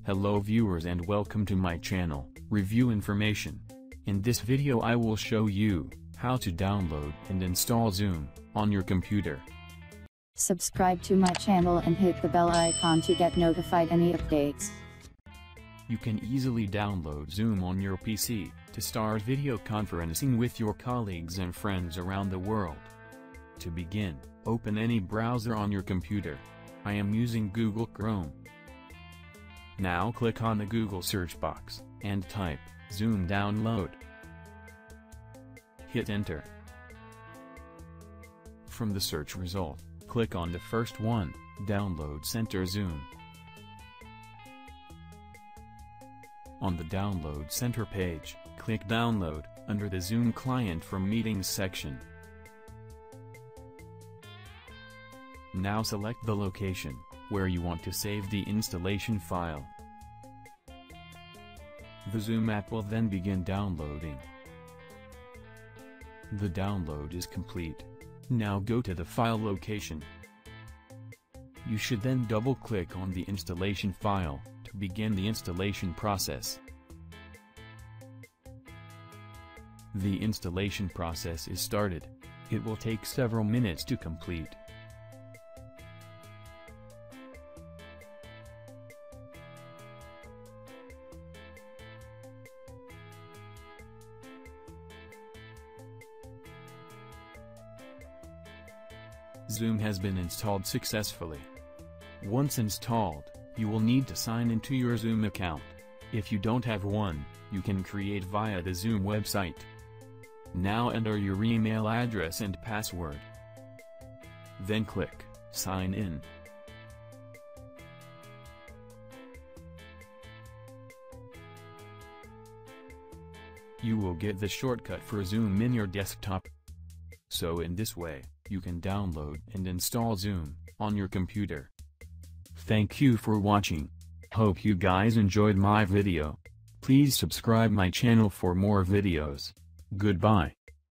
Hello viewers and welcome to my channel, Review Information. In this video I will show you how to download and install Zoom on your computer. Subscribe to my channel and hit the bell icon to get notified any updates. You can easily download Zoom on your PC to start video conferencing with your colleagues and friends around the world. To begin, open any browser on your computer. I am using Google Chrome. Now click on the Google search box and type Zoom download. Hit enter. From the search result, click on the first one, Download Center Zoom. On the Download Center page, click Download under the Zoom Client from Meetings section. Now select the location where you want to save the installation file. The Zoom app will then begin downloading. The download is complete. Now go to the file location. You should then double-click on the installation file to begin the installation process. The installation process is started. It will take several minutes to complete. Zoom has been installed successfully. Once installed, you will need to sign into your Zoom account. If you don't have one, you can create via the Zoom website. Now enter your email address and password. Then click Sign In. You will get the shortcut for Zoom in your desktop. So in this way, you can download and install Zoom on your computer. Thank you for watching. Hope you guys enjoyed my video. Please subscribe my channel for more videos. Goodbye.